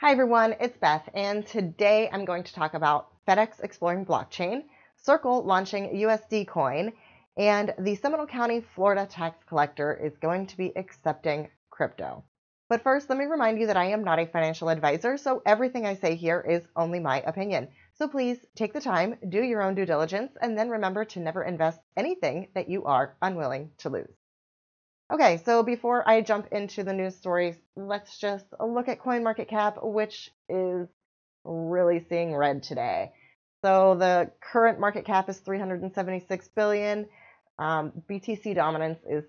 Hi everyone, it's Beth, and today I'm going to talk about FedEx exploring blockchain, Circle launching USD coin, and the Seminole County, Florida tax collector is going to be accepting crypto. But first, let me remind you that I am not a financial advisor, so everything I say here is only my opinion. So please take the time, do your own due diligence, and then remember to never invest anything that you are unwilling to lose. Okay, so before I jump into the news stories, let's just look at CoinMarketCap, which is really seeing red today. So the current market cap is 376 billion. BTC dominance is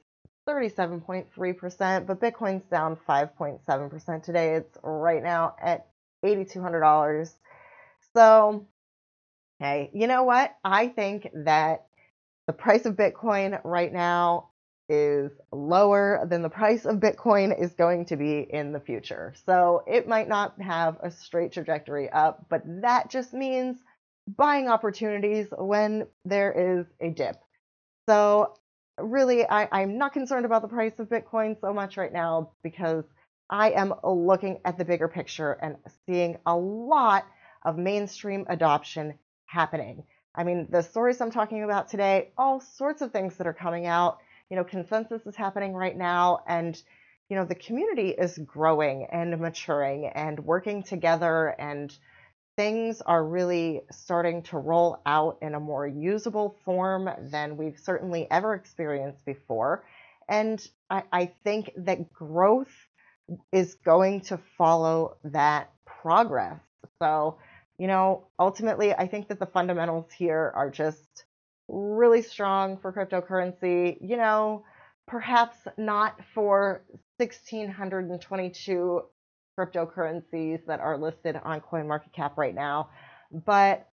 37.3%, but Bitcoin's down 5.7% today. It's right now at $8,200. So, hey, you know what? I think that the price of Bitcoin right now is lower than the price of Bitcoin is going to be in the future. So it might not have a straight trajectory up, but that just means buying opportunities when there is a dip. So really, I'm not concerned about the price of Bitcoin so much right now because I am looking at the bigger picture and seeing a lot of mainstream adoption happening. I mean, the stories I'm talking about today, all sorts of things that are coming out. Consensus is happening right now, and the community is growing and maturing and working together, and things are really starting to roll out in a more usable form than we've certainly ever experienced before. And I think that growth is going to follow that progress. So, ultimately, I think that the fundamentals here are just really strong for cryptocurrency, perhaps not for 1,622 cryptocurrencies that are listed on CoinMarketCap right now. But,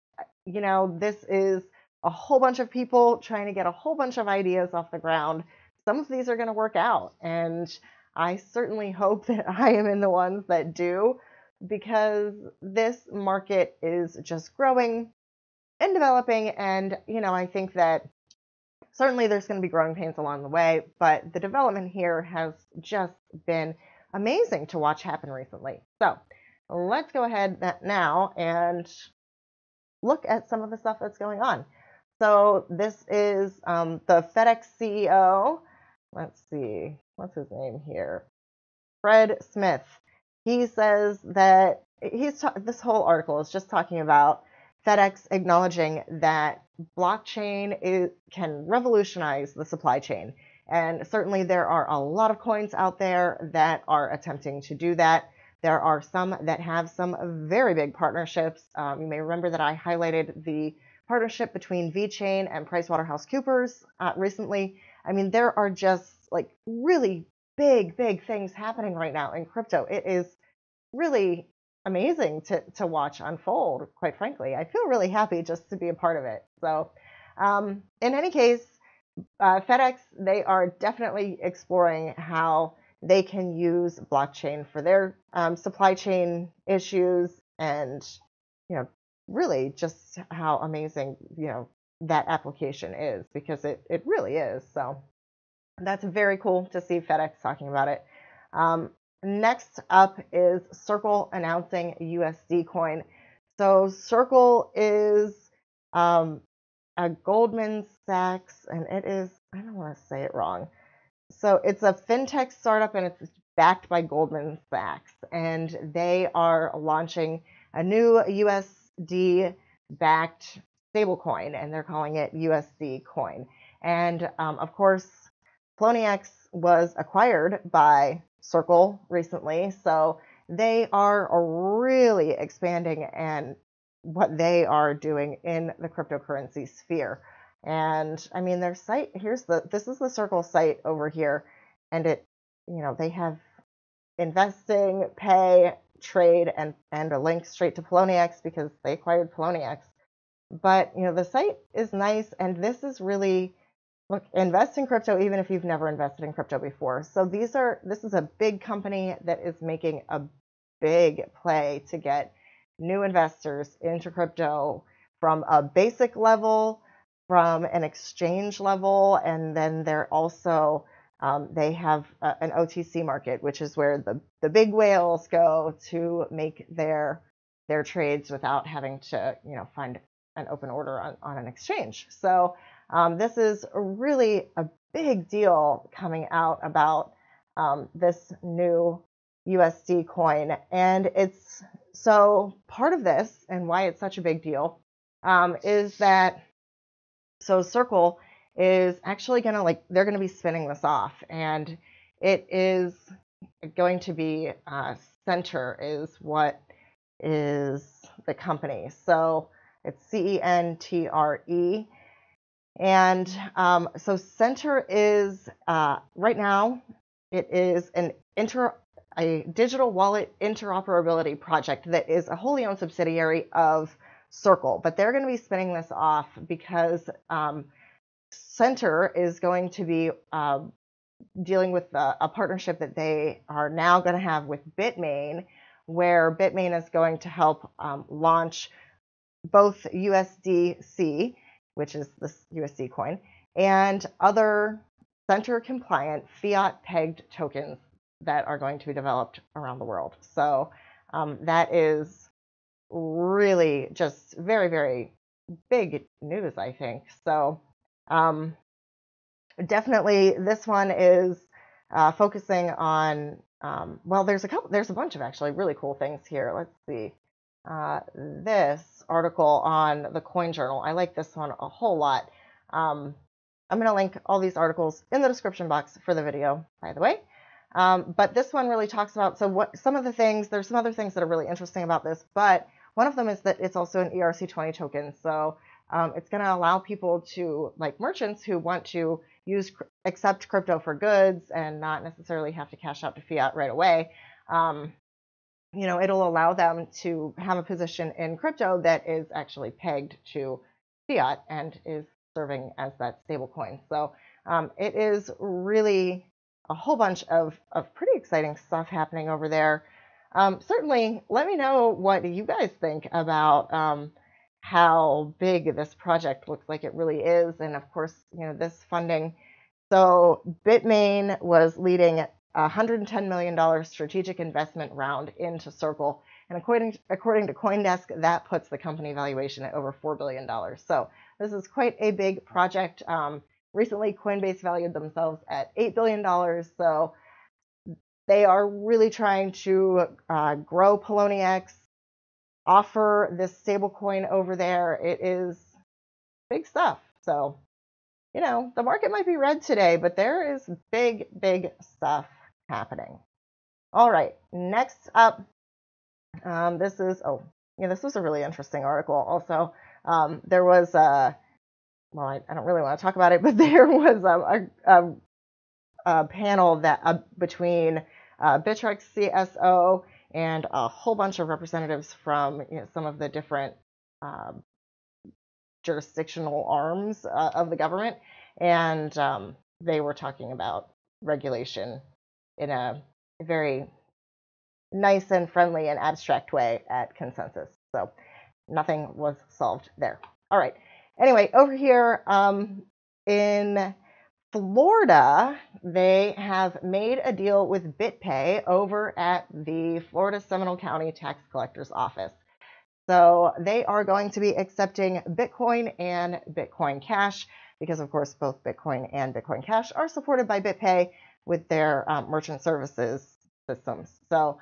this is a whole bunch of people trying to get a whole bunch of ideas off the ground. Some of these are going to work out, and I certainly hope that I am in the ones that do, because this market is just growing and developing. And, I think that certainly there's going to be growing pains along the way, but the development here has just been amazing to watch happen recently. So let's go ahead now and look at some of the stuff that's going on. So this is the FedEx CEO. Let's see, what's his name here? Fred Smith. He says that this whole article is just talking about FedEx acknowledging that blockchain can revolutionize the supply chain. And certainly there are a lot of coins out there that are attempting to do that. There are some that have some very big partnerships. You may remember that I highlighted the partnership between VeChain and PricewaterhouseCoopers recently. I mean, there are just like really big things happening right now in crypto. It is really amazing to watch unfold, quite frankly. I feel really happy just to be a part of it. So in any case, FedEx, they are definitely exploring how they can use blockchain for their supply chain issues, and really just how amazing that application is, because it really is. So that's very cool to see FedEx talking about it. Next up is Circle announcing USD coin. So Circle is a Goldman Sachs, and it is, I don't want to say it wrong. So it's a fintech startup, and it's backed by Goldman Sachs, and they are launching a new USD-backed stablecoin, and they're calling it USD coin. And of course, Poloniex was acquired by Circle recently, so they are really expanding and what they are doing in the cryptocurrency sphere. And I mean, their site, this is the Circle site over here, and they have investing, pay, trade, and a link straight to Poloniex because they acquired Poloniex. But the site is nice, and this is really, look, invest in crypto even if you've never invested in crypto before. So this is a big company that is making a big play to get new investors into crypto from a basic level, from an exchange level, and then they're also They have an OTC market, which is where the big whales go to make their trades without having to, find an open order on an exchange. So this is really a big deal coming out about this new USD coin. And it's so part of this and why it's such a big deal is that Circle is actually going to they're going to be spinning this off, and it is going to be Center is what is the company. So it's CENTRE. And so Center is right now it is a digital wallet interoperability project that is a wholly owned subsidiary of Circle, but they're going to be spinning this off because Center is going to be dealing with a partnership that they are now going to have with Bitmain, where Bitmain is going to help launch both USDC, which is this USD coin, and other Center compliant fiat pegged tokens that are going to be developed around the world. So that is really just very, very big news, I think. So definitely this one is focusing on, well, there's a bunch of actually really cool things here. Let's see. This article on the Coin Journal, I like this one a whole lot. I'm going to link all these articles in the description box for the video, by the way. But this one really talks about, there's some other things that are really interesting about this, but one of them is that it's also an ERC20 token. So it's going to allow people to, like merchants who want to accept crypto for goods and not necessarily have to cash out to fiat right away. It'll allow them to have a position in crypto that is actually pegged to fiat and is serving as that stable coin. So it is really a whole bunch of pretty exciting stuff happening over there. Certainly, let me know what you guys think about how big this project looks like it really is. And of course, this funding. So Bitmain was leading a $110 million strategic investment round into Circle. And according to CoinDesk, that puts the company valuation at over $4 billion. So this is quite a big project. Recently, Coinbase valued themselves at $8 billion. So they are really trying to grow Poloniex, offer this stablecoin over there. It is big stuff. So, the market might be red today, but there is big, big stuff happening. All right, next up, this was a really interesting article. Also, there was I don't really want to talk about it, but there was a panel that between Bittrex CSO and a whole bunch of representatives from some of the different jurisdictional arms of the government, and they were talking about regulation in a very nice and friendly and abstract way at Consensus. So nothing was solved there. All right. Anyway, over here in Florida, they have made a deal with BitPay over at the Florida Seminole County Tax Collector's Office. So they are going to be accepting Bitcoin and Bitcoin Cash because, of course, both Bitcoin and Bitcoin Cash are supported by BitPay with their merchant services systems. So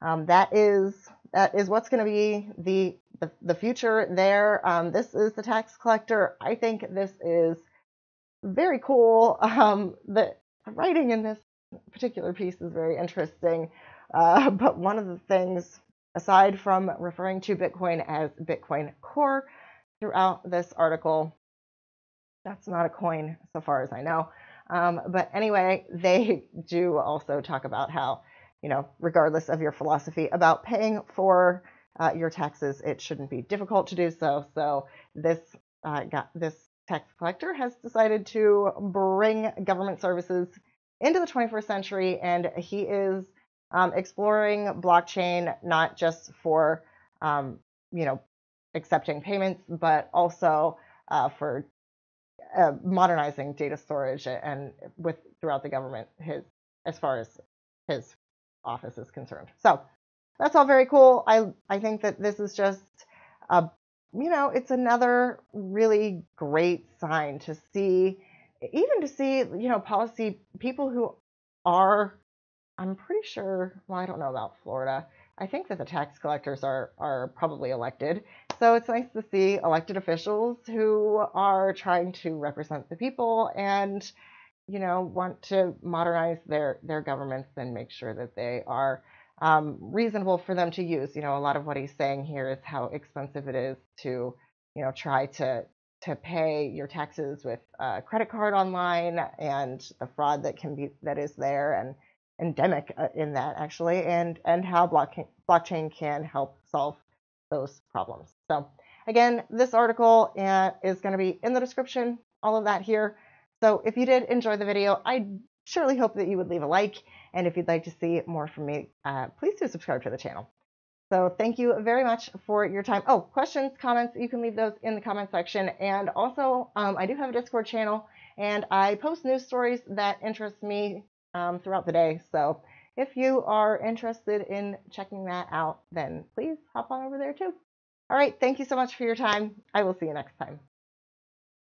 that is what's going to be the future there. This is the tax collector. I think this is very cool. The writing in this particular piece is very interesting. But one of the things, aside from referring to Bitcoin as Bitcoin Core throughout this article, that's not a coin so far as I know. But anyway, they do also talk about how, regardless of your philosophy about paying for your taxes, it shouldn't be difficult to do so. So this tax collector has decided to bring government services into the 21st century, and he is exploring blockchain not just for accepting payments, but also for modernizing data storage and with throughout the government, as far as his office is concerned. So that's all very cool. I think that this is just a, it's another really great sign to see, even to see, policy people who are, I'm pretty sure, well, I don't know about Florida. I think that the tax collectors are probably elected. So it's nice to see elected officials who are trying to represent the people and, want to modernize their governments and make sure that they are reasonable for them to use. A lot of what he's saying here is how expensive it is to, try to pay your taxes with a credit card online, and the fraud that is there and endemic in that, actually, and how blockchain can help solve those problems. So again, this article is going to be in the description, all of that here. So if you did enjoy the video, I surely hope that you would leave a like. And if you'd like to see more from me, please do subscribe to the channel. So thank you very much for your time. Oh, questions, comments, you can leave those in the comment section. And also, I do have a Discord channel, and I post news stories that interest me throughout the day. So if you are interested in checking that out, then please hop on over there too. All right, thank you so much for your time. I will see you next time.